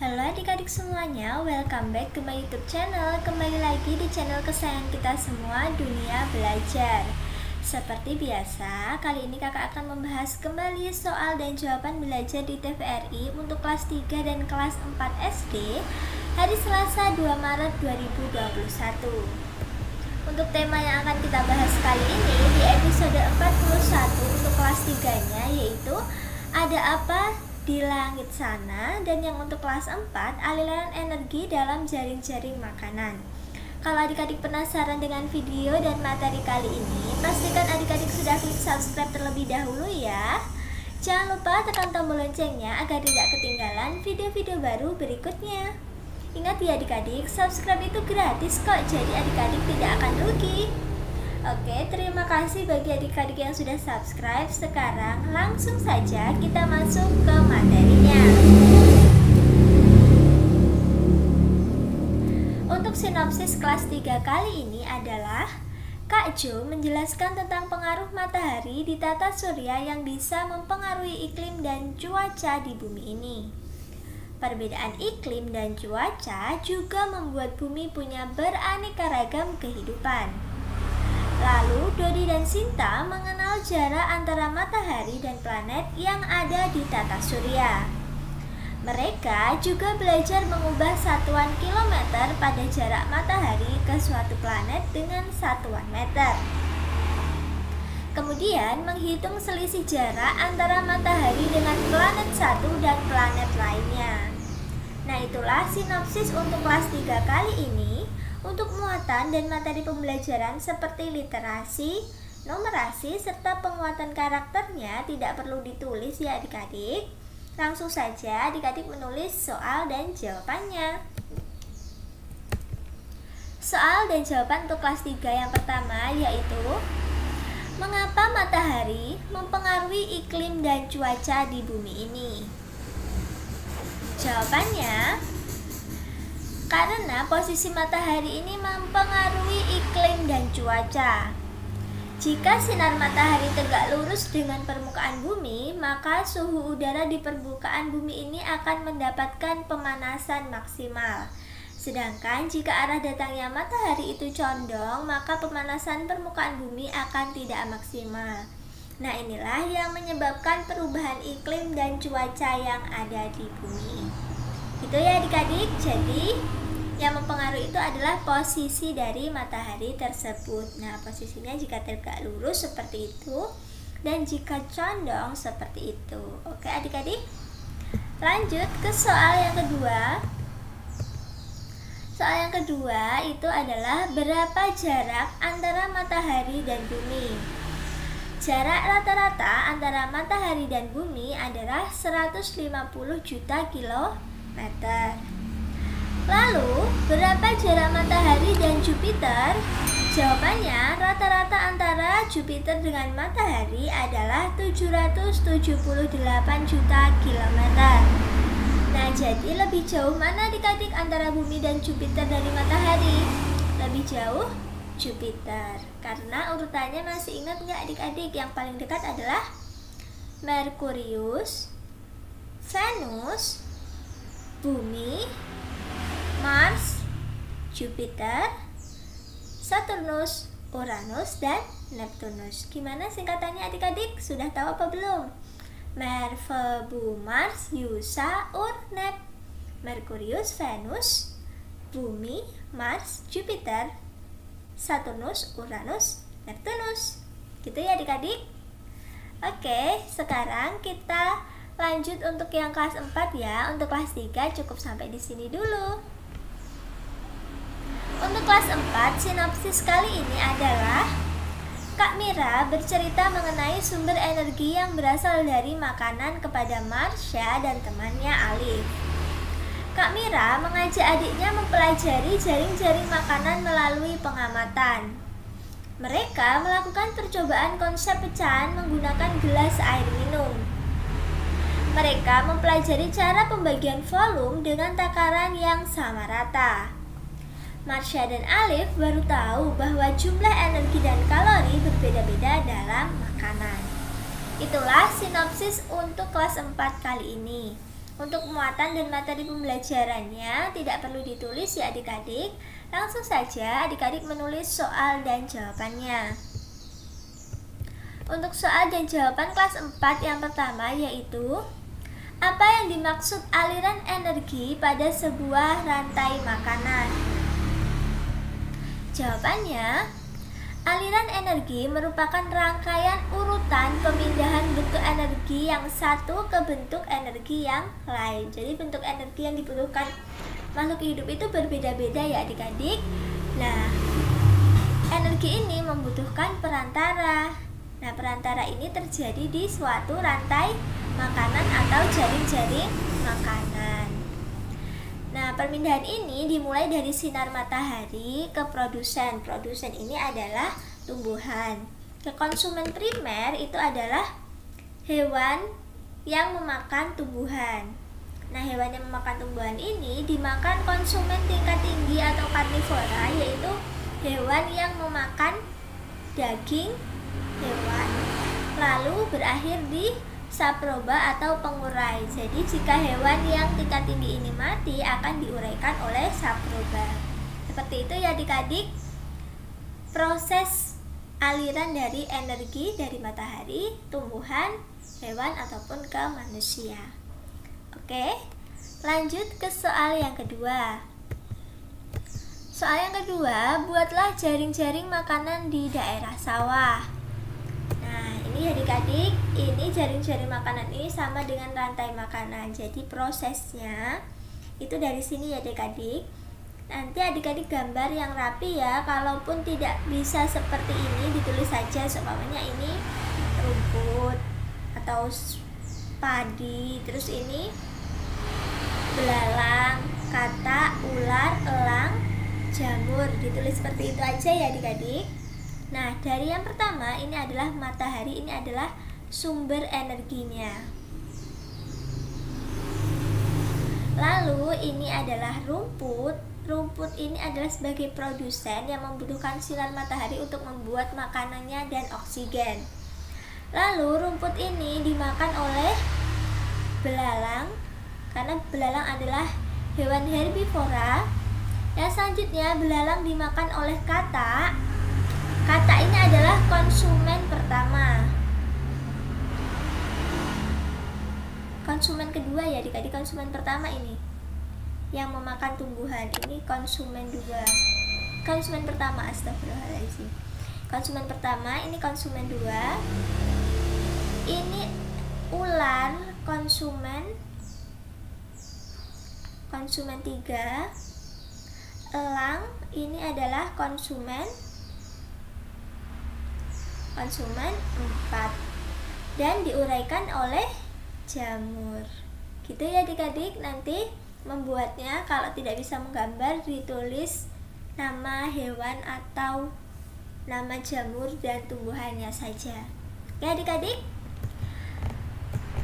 Halo adik-adik semuanya, welcome back ke my YouTube channel. Kembali lagi di channel kesayangan kita semua, Dunia Belajar. Seperti biasa, kali ini kakak akan membahas kembali soal dan jawaban belajar di TVRI untuk kelas 3 dan kelas 4 SD hari Selasa 2 Maret 2021. Untuk tema yang akan kita bahas kali ini di episode 41 untuk kelas 3-nya, yaitu ada apa di langit sana, dan yang untuk kelas 4 aliran energi dalam jaring-jaring makanan. Kalau adik-adik penasaran dengan video dan materi kali ini, pastikan adik-adik sudah klik subscribe terlebih dahulu ya. Jangan lupa tekan tombol loncengnya agar tidak ketinggalan video-video baru berikutnya. Ingat ya adik-adik, subscribe itu gratis kok, jadi adik-adik tidak akan rugi. Oke, terima kasih bagi adik-adik yang sudah subscribe. Sekarang langsung saja kita masuk ke materinya. Untuk sinopsis kelas 3 kali ini adalah Kak Jo menjelaskan tentang pengaruh matahari di tata surya yang bisa mempengaruhi iklim dan cuaca di bumi ini. Perbedaan iklim dan cuaca juga membuat bumi punya beraneka ragam kehidupan. Lalu, Dodi dan Sinta mengenal jarak antara matahari dan planet yang ada di tata surya. Mereka juga belajar mengubah satuan kilometer pada jarak matahari ke suatu planet dengan satuan meter. Kemudian, menghitung selisih jarak antara matahari dengan planet satu dan planet lainnya. Nah, itulah sinopsis untuk kelas 3 kali ini. Untuk muatan dan materi pembelajaran seperti literasi, numerasi, serta penguatan karakternya tidak perlu ditulis ya adik-adik. Langsung saja adik-adik menulis soal dan jawabannya. Soal dan jawaban untuk kelas 3 yang pertama yaitu mengapa matahari mempengaruhi iklim dan cuaca di bumi ini? Jawabannya, karena posisi matahari ini mempengaruhi iklim dan cuaca. Jika sinar matahari tegak lurus dengan permukaan bumi, maka suhu udara di permukaan bumi ini akan mendapatkan pemanasan maksimal. Sedangkan jika arah datangnya matahari itu condong, maka pemanasan permukaan bumi akan tidak maksimal. Nah, inilah yang menyebabkan perubahan iklim dan cuaca yang ada di bumi. Itu ya adik-adik. Jadi yang mempengaruhi itu adalah posisi dari matahari tersebut. Nah, posisinya jika tegak lurus seperti itu, dan jika condong seperti itu. Oke adik-adik, lanjut ke soal yang kedua. Soal yang kedua itu adalah berapa jarak antara matahari dan bumi? Jarak rata-rata antara matahari dan bumi adalah 150 juta kilometer. Lalu, berapa jarak matahari dan Jupiter? Jawabannya, rata-rata antara Jupiter dengan matahari adalah 778 juta kilometer. Nah, jadi lebih jauh mana adik-adik antara bumi dan Jupiter dari matahari? Lebih jauh Jupiter. Karena urutannya masih ingat nggak adik-adik? Yang paling dekat adalah Merkurius, Venus, Bumi, Mars, Jupiter, Saturnus, Uranus, dan Neptunus. Gimana singkatannya adik-adik? Sudah tahu apa belum? Merve, Bu, Mars, Yusa, Ur, Nep. Merkurius, Venus, Bumi, Mars, Jupiter, Saturnus, Uranus, Neptunus. Gitu ya adik-adik? Oke, sekarang kita lanjut untuk yang kelas 4 ya. Untuk kelas 3 cukup sampai di sini dulu. Untuk kelas 4, sinopsis kali ini adalah Kak Mira bercerita mengenai sumber energi yang berasal dari makanan kepada Marsha dan temannya Alif. Kak Mira mengajak adiknya mempelajari jaring-jaring makanan melalui pengamatan. Mereka melakukan percobaan konsep pecahan menggunakan gelas air minum. Mereka mempelajari cara pembagian volume dengan takaran yang sama rata. Marsha dan Alif baru tahu bahwa jumlah energi dan kalori berbeda-beda dalam makanan. Itulah sinopsis untuk kelas 4 kali ini. Untuk muatan dan materi pembelajarannya tidak perlu ditulis ya adik-adik. Langsung saja adik-adik menulis soal dan jawabannya. Untuk soal dan jawaban kelas 4 yang pertama yaitu, apa yang dimaksud aliran energi pada sebuah rantai makanan? Jawabannya, aliran energi merupakan rangkaian urutan pemindahan bentuk energi yang satu ke bentuk energi yang lain. Jadi bentuk energi yang dibutuhkan makhluk hidup itu berbeda-beda ya adik-adik. Nah, energi ini membutuhkan perantara. Nah, perantara ini terjadi di suatu rantai makanan atau jaring-jaring makanan. Nah, permindahan ini dimulai dari sinar matahari ke produsen. Produsen ini adalah tumbuhan. Ke konsumen primer itu adalah hewan yang memakan tumbuhan. Nah, hewan yang memakan tumbuhan ini dimakan konsumen tingkat tinggi atau karnivora, yaitu hewan yang memakan daging hewan, lalu berakhir di saproba atau pengurai. Jadi jika hewan yang tingkat tinggi ini mati akan diuraikan oleh saproba. Seperti itu ya adik-adik proses aliran dari energi dari matahari, tumbuhan, hewan ataupun ke manusia. Oke, lanjut ke soal yang kedua. Soal yang kedua, buatlah jaring-jaring makanan di daerah sawah. Nah, ini adik-adik, ini jaring-jaring makanan ini sama dengan rantai makanan. Jadi prosesnya itu dari sini ya adik-adik. Nanti adik-adik gambar yang rapi ya. Kalaupun tidak bisa seperti ini, ditulis saja seumpamanya ini rumput atau padi, terus ini belalang, katak, ular, elang, jamur. Ditulis seperti itu aja ya adik-adik. Nah, dari yang pertama ini adalah matahari, ini adalah sumber energinya. Lalu ini adalah rumput. Rumput ini adalah sebagai produsen yang membutuhkan sinar matahari untuk membuat makanannya dan oksigen. Lalu rumput ini dimakan oleh belalang, karena belalang adalah hewan herbivora. Yang selanjutnya belalang dimakan oleh katak. Katak ini adalah konsumen pertama. Konsumen kedua ya adik-adik, konsumen pertama ini yang memakan tumbuhan, ini konsumen dua. Konsumen pertama, astagfirullahaladzim. Konsumen pertama, ini konsumen dua. Ini ular, konsumen tiga. Elang, ini adalah konsumen 4 dan diuraikan oleh jamur. Gitu ya adik-adik. Nanti membuatnya kalau tidak bisa menggambar ditulis nama hewan atau nama jamur dan tumbuhannya saja. Oke adik-adik,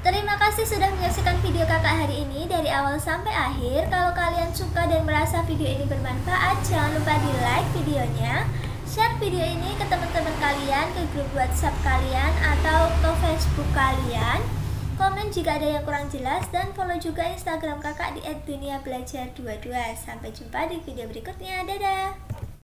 terima kasih sudah menyaksikan video kakak hari ini dari awal sampai akhir. Kalau kalian suka dan merasa video ini bermanfaat, jangan lupa di like videonya, share video ini ke teman-teman kalian, ke grup WhatsApp kalian atau ke Facebook kalian. Komen jika ada yang kurang jelas dan follow juga Instagram kakak di @duniabelajar22. Sampai jumpa di video berikutnya. Dadah.